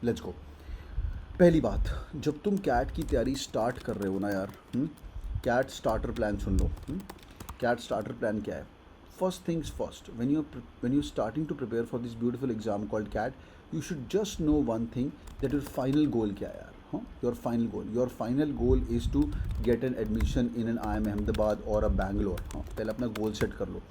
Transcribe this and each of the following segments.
Let's go. पहली बात, जब तुम कैट की तैयारी स्टार्ट कर रहे हो ना यार, कैट स्टार्टर प्लान सुन लो। कैट स्टार्टर प्लान क्या है? First things first, when you're starting to prepare for this beautiful exam called CAT, you should just know one thing, that your final goal क्या है यार? your final goal is to get an admission in an IIM Ahmedabad और a Bangalore. पहले अपना goal set कर लो,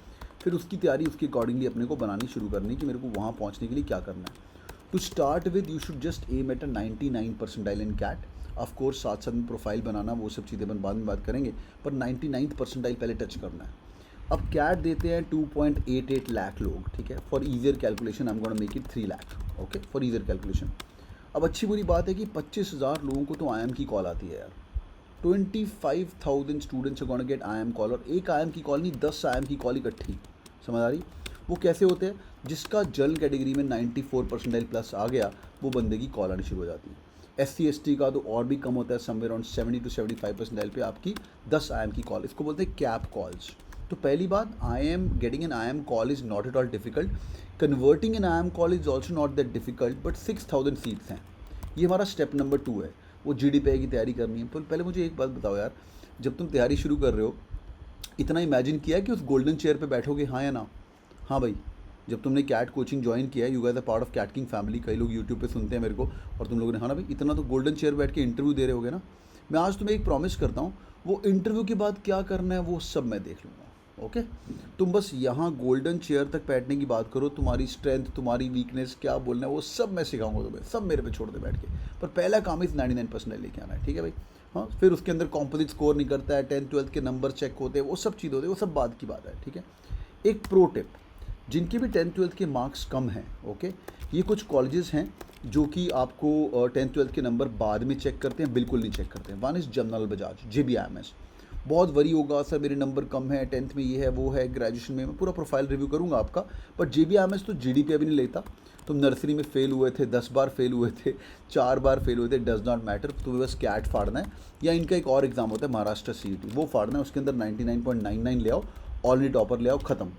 फिर उसकी तैयारी उसके अकॉर्डिंगली अपने को बनानी शुरू करनी कि मेरे को वहाँ पहुँचने के लिए क्या करना है। To start with you should just aim at a 99 percentile in CAT. Of course साथ साथ में प्रोफाइल बनाना वो सब चीज़ें बाद में बात करेंगे, पर 99 परसेंटाइल पहले टच करना है। अब कैट देते हैं 2.88 लाख लोग, ठीक है। For easier calculation I am gonna make it 3 lakh, okay, for easier calculation. अब अच्छी बुरी बात है कि 25,000 लोगों को तो IIM की कॉल आती है यार। 25,000 students are gonna get IIM call, और एक IIM की कॉल नहीं, 10 IIM की कॉल इकट्ठी। समझ आ रही? वो कैसे होते हैं? जिसका जनरल कैटेगरी में 94 परसेंटाइल प्लस आ गया, वो बंदे की कॉल आनी शुरू हो जाती है। SC ST का तो और भी कम होता है, समवेयर अराउंड 70 to 75 परसेंटाइल पे आपकी 10 IIM की कॉल। इसको बोलते हैं कैप कॉल्स। तो पहली बात, getting an IIM call is not at all difficult, converting an IIM call is also not that difficult, but 6,000 seats हैं। ये हमारा स्टेप नंबर 2 है। वो GDPI की तैयारी करनी है। पहले मुझे एक बात बताओ यार, जब तुम तैयारी शुरू कर रहे हो, इतना इमेजिन किया कि उस गोल्डन चेयर पे बैठोगे, हाँ या ना? हाँ भाई, जब तुमने कैट कोचिंग ज्वाइन किया, you guys are part of CAT king family. कई लोग यूट्यूब पे सुनते हैं मेरे को, और तुम लोगों ने, हाँ ना भाई, इतना तो गोल्डन चेयर बैठ के इंटरव्यू दे रहे होगे ना। मैं आज तुम्हें एक प्रॉमिस करता हूँ, वो इंटरव्यू के बाद क्या करना है वो सब मैं देख लूँगा, ओके। तुम बस यहाँ गोल्डन चेयर तक बैठने की बात करो, तुम्हारी स्ट्रेंथ, तुम्हारी वीकनेस, क्या बोलना है वो सब मैं सिखाऊंगा तुम्हें, सब मेरे पे छोड़ दे बैठ के। पर पहला काम इस 99% लेके आना है, ठीक है भाई। हाँ, फिर उसके अंदर कॉम्पोजिट स्कोर निकलता है, 10th 12th के नंबर चेक होते हैं, वो सब चीज़ होती है, वो सब बात की बात है, ठीक है। एक प्रो टिप, जिनके भी 10th 12th के मार्क्स कम हैं, ओके, ये कुछ कॉलेजेस हैं जो कि आपको 10th 12th के नंबर बाद में चेक करते हैं, बिल्कुल नहीं चेक करते हैं। One is general Bajaj, JBIMS। बहुत वरी होगा सर, मेरे नंबर कम है, 10th में ये है वो है, ग्रेजुएशन में, मैं पूरा प्रोफाइल रिव्यू करूँगा आपका, बट JBIMS तो GDPI भी नहीं लेता। तुम नर्सरी में फेल हुए थे, 10 बार फेल हुए थे, 4 बार फेल हुए थे, डज नॉट मैटर, तुम्हें बस कैट फाड़ना है। या इनका एक और एग्जाम होता है महाराष्ट्र CET, वो फाड़ना है, उसके अंदर 99.99 ले आओ, ऑलरेडी टॉपर ले आओ, ख़त्म।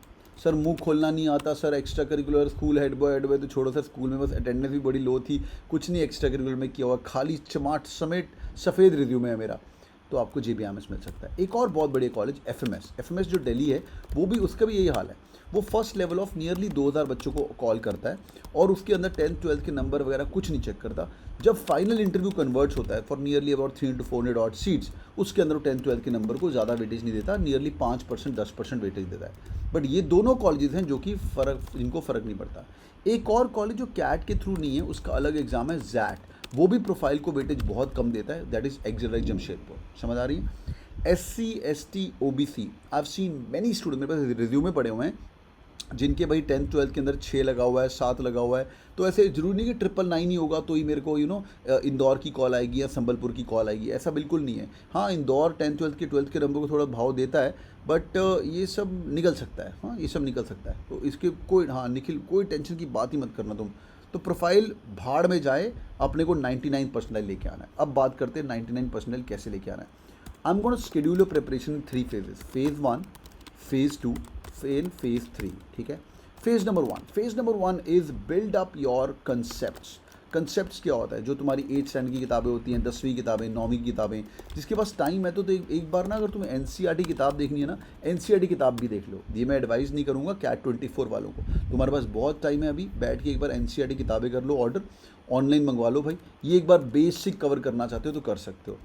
सर मुंह खोलना नहीं आता, sir extra curricular school head boy तो छोड़ो सर, स्कूल में बस अटेंडेंस भी बड़ी लो थी, कुछ नहीं एक्स्ट्रा करिकुलर में किया हुआ, खाली चमाट समेत सफ़ेद रिज्यूमे है मेरा, तो आपको JBIMS मिल सकता है। एक और बहुत बड़ी कॉलेज FMS जो दिल्ली है, वो भी, उसका भी यही हाल है। वो फर्स्ट लेवल ऑफ नियरली 2,000 बच्चों को कॉल करता है, और उसके अंदर 10th 12th के नंबर वगैरह कुछ नहीं चेक करता। जब फाइनल इंटरव्यू कन्वर्ट्स होता है for nearly about 300 to 400 odd seats, उसके अंदर 10th 12th के नंबर को ज़्यादा वेटेज नहीं देता, नियरली 5% 10% वेटेज देता है। बट ये दोनों कॉलेजेस हैं जो कि इनको फ़र्क नहीं पड़ता। एक और कॉलेज जो कैट के थ्रू नहीं है, उसका अलग एग्जाम है ZAT, वो भी प्रोफाइल को वेटेज बहुत कम देता है, दैट इज़ एक्सिल जमशेदपुर। समझ आ रही है? SC ST OBC, I have seen many student, मेरे पास रिज्यूमे पड़े हुए हैं जिनके भाई 10th 12th के अंदर 6 लगा हुआ है, 7 लगा हुआ है। तो ऐसे जरूरी नहीं कि 999 ही होगा तो ही मेरे को इंदौर की कॉल आएगी या संबलपुर की कॉल आएगी, ऐसा बिल्कुल नहीं है। हाँ, इंदौर 10th 12th के नंबर को थोड़ा भाव देता है, बट ये सब निकल सकता है। हाँ, ये सब निकल सकता है, तो इसके कोई, हाँ निखिल, कोई टेंशन की बात ही मत करना तुम। तो प्रोफाइल भाड़ में जाए, अपने को 99 परसेंटाइल लेके आना है। अब बात करते हैं 99 परसेंटाइल कैसे लेके आना है। I am gonna schedule your preparation in 3 phases, phase 1, phase 2 and phase 3, ठीक है। Phase number 1 is build up your concepts क्या होता है? जो तुम्हारी 8th स्टैंडर्ड की किताबें होती हैं, 10वीं किताबें, 9वीं की किताबें, जिसके पास टाइम है तो एक बार ना, अगर तुम्हें NCERT किताब देखनी है ना, NCERT किताब भी देख लो। ये मैं एडवाइस नहीं करूँगा कैट 24 वालों को, तुम्हारे पास बहुत टाइम है अभी, बैठ के एक बार NCERT किताबें कर लो, ऑर्डर ऑनलाइन मंगवा लो भाई। ये एक बार बेसिक कवर करना चाहते हो तो कर सकते हो।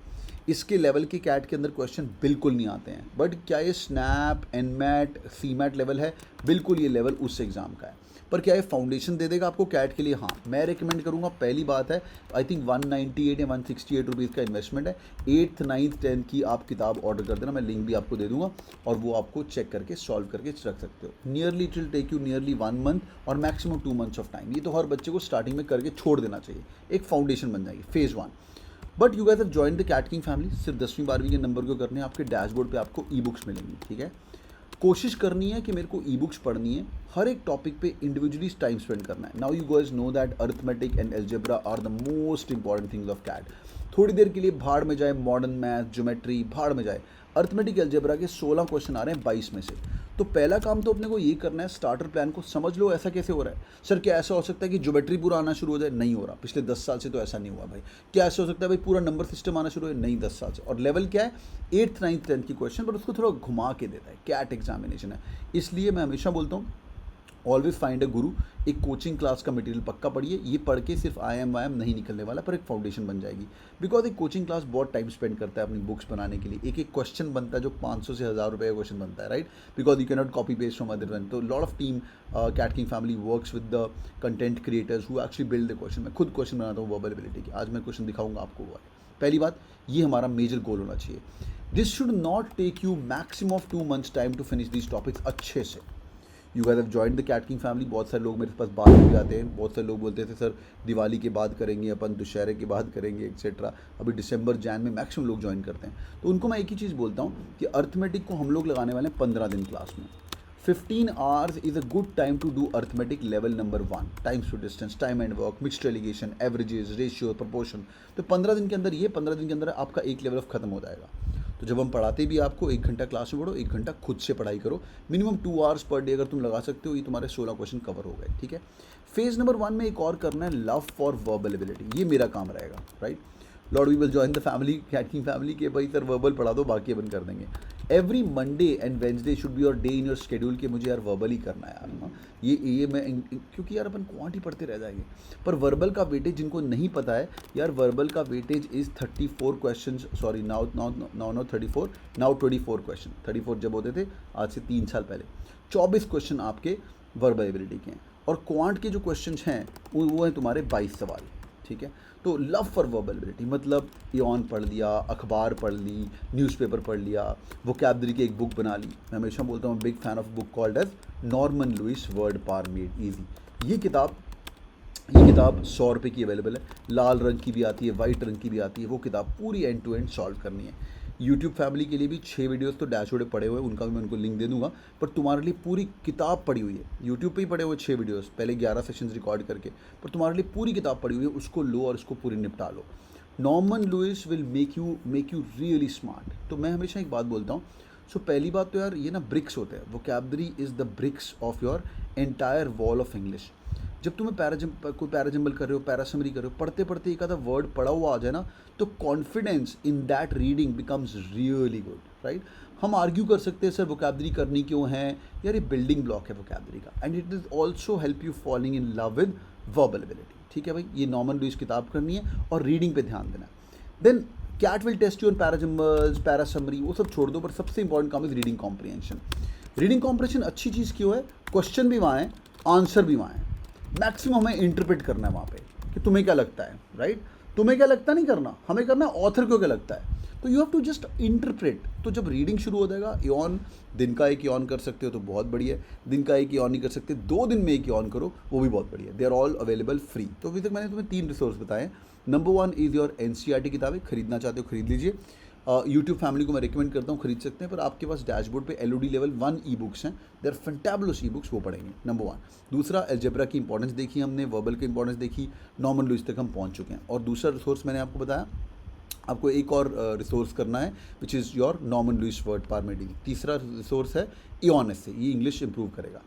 इसके लेवल के कैट के अंदर क्वेश्चन बिल्कुल नहीं आते हैं, बट क्या ये स्नैप, NMAT, CMAT लेवल है? बिल्कुल ये लेवल उस एग्ज़ाम का है। पर क्या ये फाउंडेशन दे देगा आपको कैट के लिए? हाँ, मैं रिकमेंड करूँगा। पहली बात है, आई थिंक 198 या 168 रुपीज़ का इन्वेस्टमेंट है। 8th 9th 10th की आप किताब ऑर्डर कर देना, मैं लिंक भी आपको दे दूँगा, और वो आपको चेक करके सॉल्व करके रख सकते हो। Nearly it will take you nearly 1 month और मैक्सिमम 2 months ऑफ टाइम। ये तो हर बच्चे को स्टार्टिंग में करके छोड़ देना चाहिए, एक फाउंडेशन बन जाएगी, phase 1। But you guys have join the CAT king family. सिर्फ 10वीं 12वीं के नंबर को करने हैं, आपके डैशबोर्ड पे आपको ई-बुक्स मिलेंगी, ठीक है। कोशिश करनी है कि मेरे को ई-बुक्स पढ़नी है, हर एक टॉपिक पे इंडिविजुअली टाइम स्पेंड करना है। Now you guys know that arithmetic and algebra are the most important things of CAT. थोड़ी देर के लिए भाड़ में जाए, मॉडर्न मैथ, ज्योमेट्री भाड़ में जाए, अर्थमेटिक अलजेब्रा के 16 क्वेश्चन आ रहे हैं 22 में से। तो पहला काम तो अपने को ये करना है, स्टार्टर प्लान को समझ लो ऐसा कैसे हो रहा है। सर क्या ऐसा हो सकता है कि ज्योमेट्री पूरा आना शुरू हो जाए? नहीं हो रहा, पिछले 10 साल से तो ऐसा नहीं हुआ भाई। क्या ऐसा हो सकता है भाई पूरा नंबर सिस्टम आना शुरू हो? नहीं, 10 साल से। और लेवल क्या है? 8th 9th 10th की क्वेश्चन, पर उसको थोड़ा घुमा के देता है, कैट एग्जामिनेशन है। इसलिए मैं हमेशा बोलता हूँ ऑलवेज फाइंड अ गुरु। एक कोचिंग क्लास का मटेरियल पक्का पढ़िए। ये पढ़ के सिर्फ IIM वाईएम नहीं निकलने वाला, पर एक फाउंडेशन बन जाएगी। बिकॉज एक कोचिंग क्लास बहुत टाइम स्पेंड करता है अपनी बुक्स बनाने के लिए। एक एक क्वेश्चन बनता है जो 500 से 1000 रुपये का क्वेश्चन बनता है, right? Because you can not copy paste from other one. तो lot of team CAT king family works with the content creators who actually build the question. मैं खुद क्वेश्चन बनाता हूँ वर्बल एबिलिटी की। आज मैं क्वेश्चन दिखाऊंगा आपको वो है। पहली बात, ये हमारा मेजर गोल होना चाहिए। This should not take you maximum of 2 months time to finish this topics अच्छे से। You guys have joined the CAT king family. बहुत सारे लोग मेरे पास बात भी आते हैं। बहुत सारे लोग बोलते थे सर दिवाली के बाद करेंगे अपन, दुशहरे के बाद करेंगे, एक्सेट्रा। अभी दिसंबर जैन में मैक्सिमम लोग ज्वाइन करते हैं। तो उनको मैं एक ही चीज़ बोलता हूँ कि अर्थमेटिक को हम लोग लगाने वाले हैं 15 दिन क्लास में। 15 hours is a good time to do arithmetic level number 1। Times to distance, time and work, mixed alligation, averages, ratio, proportion. तो 15 दिन के अंदर, ये 15 दिन के अंदर आपका एक लेवल ऑफ खत्म हो जाएगा। तो जब हम पढ़ाते भी आपको 1 घंटा क्लास में पढ़ो, 1 घंटा खुद से पढ़ाई करो। मिनिमम 2 hours पर डे अगर तुम लगा सकते हो, ये तुम्हारे 16 क्वेश्चन कवर हो गए, ठीक है। फेज नंबर 1 में एक और करना है, लव फॉर वर्बल एबिलिटी। ये मेरा काम रहेगा, right. Lord we will join the family, CAT king family के भाई सर वर्बल पढ़ा दो, बाकी अपन कर देंगे। Every Monday and Wednesday should be your day in your schedule के मुझे यार वर्बल ही करना है यार ना। ये मैं क्योंकि यार अपन क्वांट ही पढ़ते रह जाएंगे। पर वर्बल का वेटेज जिनको नहीं पता है यार, वर्बल का weightage is 34 question, sorry now 34, now 24 question. 34 जब होते थे आज से 3 साल पहले, 24 क्वेश्चन आपके वर्बल एबिलिटी के हैं। और क्वांट के जो क्वेश्चन हैं वो हैं तुम्हारे 22 सवाल, ठीक है। तो लव फॉर वर्बल एबिलिटी मतलब इयॉन पढ़ लिया, अखबार पढ़ ली, न्यूज़पेपर पढ़ लिया, वोकैबलरी की एक बुक बना ली। मैं हमेशा बोलता हूँ big fan of book called as Norman Lewis word power made easy. ये किताब 100 रुपये की अवेलेबल है। लाल रंग की भी आती है, वाइट रंग की भी आती है। वो किताब पूरी एंड टू एंड सॉल्व करनी है। यूट्यूब फैमिली के लिए भी 6 वीडियोस तो डैशबोर्ड पड़े हुए हैं, उनका भी मैं उनको लिंक दे दूंगा। पर तुम्हारे लिए पूरी किताब पड़ी हुई है, यूट्यूब पे ही पड़े हुए 6 वीडियोस, पहले 11 सेशंस रिकॉर्ड करके। पर तुम्हारे लिए पूरी किताब पड़ी हुई है, उसको लो और उसको पूरी निपटा लो। Norman Lewis will make you really smart. तो मैं हमेशा एक बात बोलता हूँ। सो पहली बात तो यार ये ना ब्रिक्स होते हैं। Vocabulary is the bricks of your entire wall of English. जब तुम्हें कोई पैराजम्बल कर रहे हो, पैरासमरी कर रहे हो, पढ़ते पढ़ते एक आधा वर्ड पढ़ा हुआ आ जाए ना, तो confidence in that reading becomes really good, right. हम आर्ग्यू कर सकते हैं सर वोकैबलरी करनी क्यों है यार, ये बिल्डिंग ब्लॉक है वोकैबलरी का, and it is also help you falling in love with verbal ability, ठीक है भाई। ये नॉर्मन लुइस किताब करनी है और रीडिंग पे ध्यान देना है। Then CAT will test you on parajumbles, parasummary, वो सब छोड़ दो, पर सबसे इंपॉर्टेंट काम is reading comprehension. Reading comprehension अच्छी चीज़ क्यों है? क्वेश्चन भी वहाँ है, आंसर भी वहाँ है। मैक्सिमम हमें इंटरप्रेट करना है वहाँ पे कि तुम्हें क्या लगता है, राइट। तुम्हें क्या लगता नहीं करना, हमें करना है ऑथर को क्या लगता है। तो you have to just interpret. तो जब रीडिंग शुरू हो जाएगा, यॉन दिन का एक यॉन कर सकते हो तो बहुत बढ़िया है। दिन का एक यॉन नहीं कर सकते, 2 दिन में एक यॉन करो, वो भी बहुत बढ़िया है। They are all available free. तो अभी तक मैंने तुम्हें 3 रिसोर्स बताए। नंबर 1 इज़ योर NCERT किताबें, खरीदना चाहते हो खरीद लीजिए। यूट्यूब फैमिली को मैं रिकमेंड करता हूँ, खरीद सकते हैं। पर आपके पास डैशबोर्ड पे LOD लेवल 1 ई बुक्स हैं, they are fantabulous e books, वो पढ़ेंगे। नंबर 1। दूसरा, अलजेब्रा की इंपॉर्टेंस देखी हमने, वर्बल की इंपॉर्टेंस देखी, नॉर्मन लुइस तक हम पहुँच चुके हैं। और दूसरा रिसोर्स मैंने आपको बताया, आपको एक और रिसोर्स करना है which is your Norman Lewis word power reading. तीसरा रिसोर्स है इयॉन एसे, ये इंग्लिश इंप्रूव करेगा।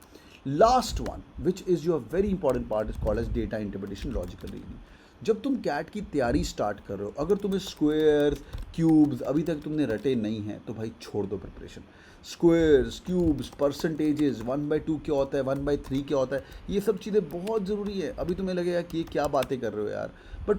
Last one which is your very important part is called as data interpretation, logical reading. जब तुम कैट की तैयारी स्टार्ट कर रहे हो, अगर तुम्हें स्क्वायर्स, क्यूब्स अभी तक तुमने रटे नहीं हैं, तो भाई छोड़ दो प्रिपरेशन। स्क्वायर्स, क्यूब्स, परसेंटेजेस, 1/2 क्या होता है, 1/3 क्या होता है, ये सब चीज़ें बहुत ज़रूरी है। अभी तुम्हें लगेगा कि ये क्या बातें कर रहे हो यार, but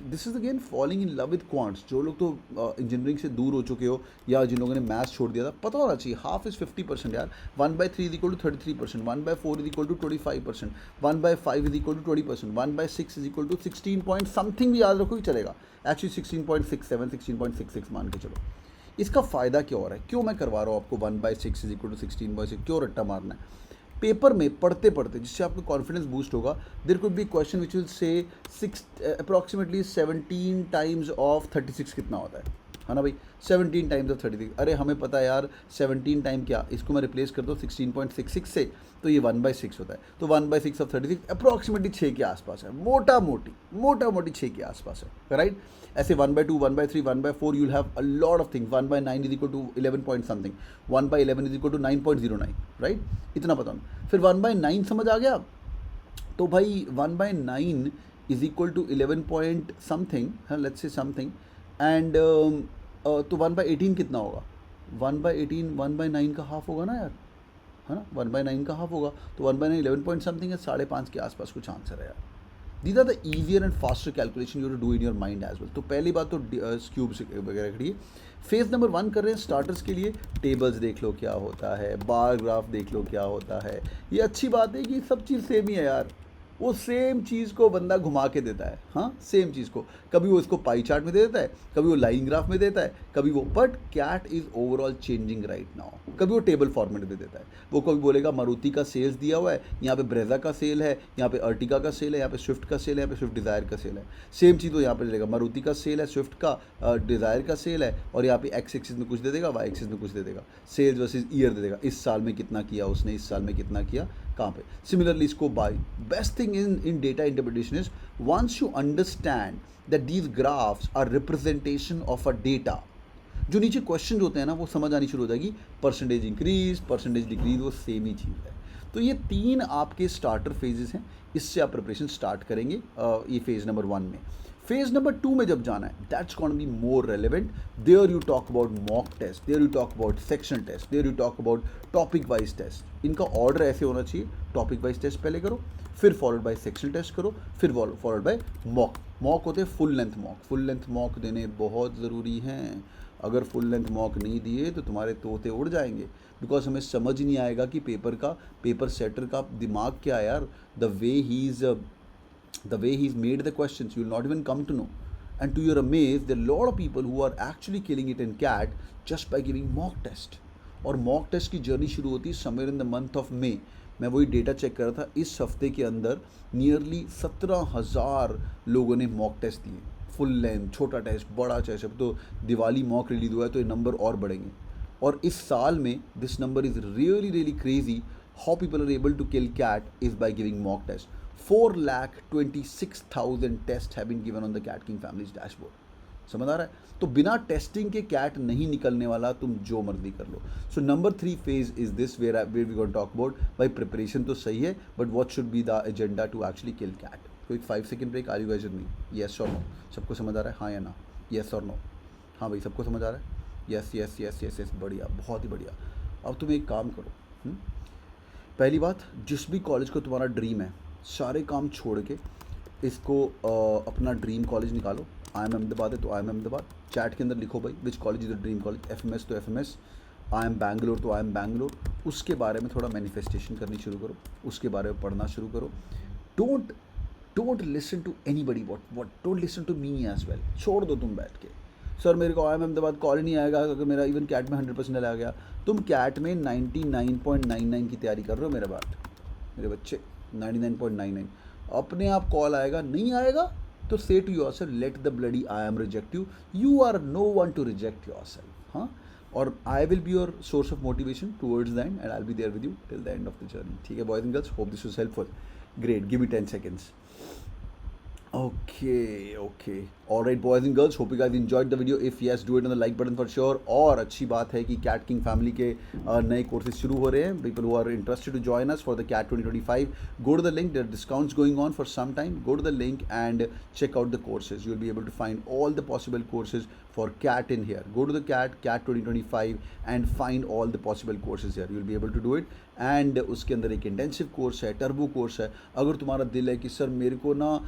this is again falling in love with quants. जो लोग तो इंजीनियरिंग से दूर हो चुके हो या जिन लोगों ने मैथ्स छोड़ दिया था, पता होना चाहिए हाफ इज़ 50% यार। 1/3 is equal to 33%, 1/4 is equal to 25%, 1/5 is equal to 20%, 1/6 is equal to 16 point something भी याद रखो कि चलेगा। एक्चुअली 16.67, 16.66 मान के चलो। इसका फ़ायदा क्या हो रहा है, क्यों मैं करवा रहा हूँ आपको 1/6 इज इक्वल टू 16/6, क्यों रट्टा मारना है? पेपर में पढ़ते पढ़ते जिससे आपका कॉन्फिडेंस बूस्ट होगा, there could be question which will say 6 approximately 17 times of 36 कितना होता है, है ना भाई, 17 टाइम्स ऑफ 36। अरे हमें पता है यार 17 टाइम क्या, इसको मैं रिप्लेस कर दूँ 16.66 से, तो ये 1/6 होता है। तो 1/6 ऑफ 36 अप्रॉक्सीमेटली 6 के आसपास है, मोटा मोटी 6 के आसपास है, राइट। ऐसे 1/2, 1/3, 1/4 you'll have a lot of things. 1/9 is equal to 11 point something, 1/11 is equal to 9.09, right. इतना पता नहीं। फिर 1/9 समझ आ गया, तो भाई 1/9 is equal to 11 point something, हाँ लेट्स से समथिंग, एंड तो 1/18 कितना होगा? 1/18 1/9 का हाफ होगा ना यार, है ना, 1/9 का हाफ होगा, तो 1/9 11 पॉइंट समथिंग है, 5.5 के आसपास कुछ आंसर है यार। These are the easier and faster calculation you to do in your mind as well. तो पहली बात तो क्यूब वगैरह खड़ी है। फेज नंबर 1 कर रहे हैं स्टार्टर्स के लिए, टेबल्स देख लो क्या होता है, बार ग्राफ देख लो क्या होता है। ये अच्छी बात है कि सब चीज़ सेम ही है यार, वो सेम चीज़ को बंदा घुमा के देता है, हाँ सेम चीज़ को, कभी वो इसको पाई चार्ट में दे देता है, कभी वो लाइन ग्राफ में देता है, कभी वो, but CAT is overall changing right now. कभी वो टेबल फॉर्मेट में देता है, वो कभी बोलेगा मारुति का सेल्स दिया हुआ है, यहाँ पे ब्रेजा का सेल है, यहाँ पे अर्टिगा का सेल है, यहाँ पे स्विफ्ट का सेल है, यहाँ पे स्विफ्ट डिज़ायर का सेल है। सेम चीज़ वो यहाँ पे लेगा, मारुति का सेल है, स्विफ्ट का, डिज़ायर का सेल है, और यहाँ पे एक्स एक्सिस में कुछ दे देगा, वाई एक्सिस में कुछ दे देगा, सेल्स वर्सेज ईयर दे देगा, इस साल में कितना किया उसने, इस साल में कितना किया, कहाँ पे। सिमिलरली इसको by, best thing in data interpretation is once you understand that these graphs are representation of a data, जो नीचे क्वेश्चन होते हैं ना वो समझ आनी शुरू हो जाएगी। परसेंटेज इंक्रीज, परसेंटेज डिक्रीज, वो सेम ही चीज़ है। तो ये 3 आपके स्टार्टर फेजेस हैं, इससे आप प्रिपरेशन स्टार्ट करेंगे ये फेज नंबर 1 में। फेज नंबर 2 में जब जाना है, that's gonna be more relevant. There you talk about mock test, there you talk about section test, there you talk about topic wise test. इनका ऑर्डर ऐसे होना चाहिए, टॉपिक वाइज टेस्ट पहले करो, फिर फॉलोड बाय सेक्शन टेस्ट करो, फिर followed by mock. Mock होते हैं full length mock, full length mock देने बहुत ज़रूरी हैं। अगर फुल लेंथ मॉक नहीं दिए तो तुम्हारे तोते उड़ जाएंगे, बिकॉज हमें समझ नहीं आएगा कि पेपर सेटर का दिमाग क्या है यार। the way he's made the questions, you will not even come to know. And to your amaze, there are a lot of people who are actually killing it in CAT just by giving mock test. और mock test की journey शुरू होती है somewhere in the month of May. मैं वही data check कर रहा था, इस हफ्ते के अंदर नियरली 17,000 लोगों ने मॉक टेस्ट दिए, फुल लेंथ, छोटा टेस्ट, बड़ा टेस्ट। अब तो दिवाली मॉक रिलीज हुआ है तो ये नंबर और बढ़ेंगे। और इस साल में this number is really crazy. How people are able to kill CAT is by giving mock test. 4,26,000 test have been given on the CAT king families dashboard. समझ आ रहा है? तो बिना टेस्टिंग के कैट नहीं निकलने वाला, तुम जो मर्जी कर लो। So number 3 phase is this where we going talk about. भाई प्रिपरेशन तो सही है, but what should be the agenda to actually kill CAT. Quick 5 second break. Are you guys with me? Yes और नो? सबको समझ आ रहा है, हाँ या ना? यस और नो? हाँ भाई, सबको समझ आ रहा है? Yes yes yes yes yes, बढ़िया, बहुत ही बढ़िया। अब तुम एक काम करो, पहली बात, जिस भी कॉलेज को तुम्हारा ड्रीम है, सारे काम छोड़ के इसको अपना ड्रीम कॉलेज निकालो। IIM अहमदाबाद है तो IIM अहमदाबाद, चैट के अंदर लिखो भाई which college is the dream college. FMS तो FMS, IIM बैंगलोर तो IIM बैंगलोर। उसके बारे में थोड़ा मैनिफेस्टेशन करनी शुरू करो, उसके बारे में पढ़ना शुरू करो। Don't listen to anybody, don't listen to me as well. छोड़ दो तुम बैठ के, सर मेरे को IIM अहमदाबाद कॉल ही नहीं आएगा अगर मेरा इवन कैट में 100% आ गया। तुम कैट में 99.99 की तैयारी कर रहे हो मेरे बच्चे, 99.99 अपने आप कॉल आएगा। नहीं आएगा तो say to yourself, let the bloody IIM reject you, you are no one to reject yourself. हाँ, और I will be your source of motivation towards the end, and I will be there with you till the end of the journey. ठीक है boys and girls, hope this was helpful. Great, give me 10 seconds. Okay. All right, boys and girls, hope you guys enjoyed the video. If yes, do it on the like button for sure. और अच्छी बात है कि cat king family के नए courses शुरू हो रहे हैं. People who are interested to join us for the CAT 2025, go to the link. There are discounts going on for some time. Go to the link and check out the courses. You'll be able to find all the possible courses for CAT in here. Go to the CAT 2025 and find all the possible courses here. You'll be able to do it. And उसके अंदर एक intensive course है, turbo course है. अगर तुम्हारा दिल है कि सर मेरे को ना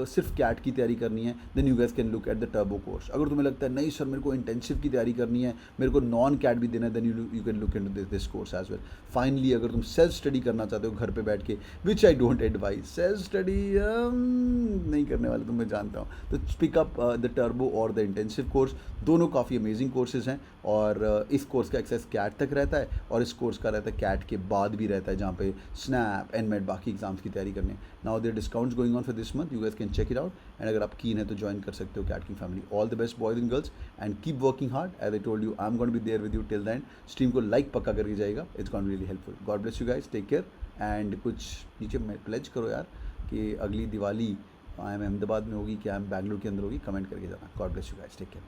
सिर्फ कैट की तैयारी करनी है, then you guys can look at the turbo course. अगर तुम्हें लगता है नहीं सर मेरे को इंटेंसिव की तैयारी करनी है, मेरे को नॉन कैट भी देना है, then you can look into this course as well. Finally अगर तुम सेल्फ स्टडी करना चाहते हो घर पे बैठ के, which I don't advise, self study नहीं करने वाले तुम, मैं जानता हूँ, तो पिक अप द टर्बो और द इंटेंसिव कोर्स. दोनों काफ़ी अमेजिंग कोर्सेज हैं और इस कोर्स का एक्सेस कैट तक रहता है और इस कोर्स का रहता है कैट के बाद भी रहता है, जहाँ पे स्नैप, एनमेट, बाकी एग्जाम्स की तैयारी करने। Now there discounts going on for this month, you guys can check it out, and अगर आप कीन है तो ज्वाइन कर सकते हो CAT king family. All the best boys and girls, and keep working hard. As I told you, I am going to be there with you till the end. Stream को like पक्का करके जाएगा, it's going really helpful. God bless you guys, take care, and कुछ नीचे pledge करो यार कि अगली दिवाली आई एम अहमदाबाद में होगी, क्या बैंगलोर के अंदर होगी, कमेंट करके जाना। God bless you guys, take care.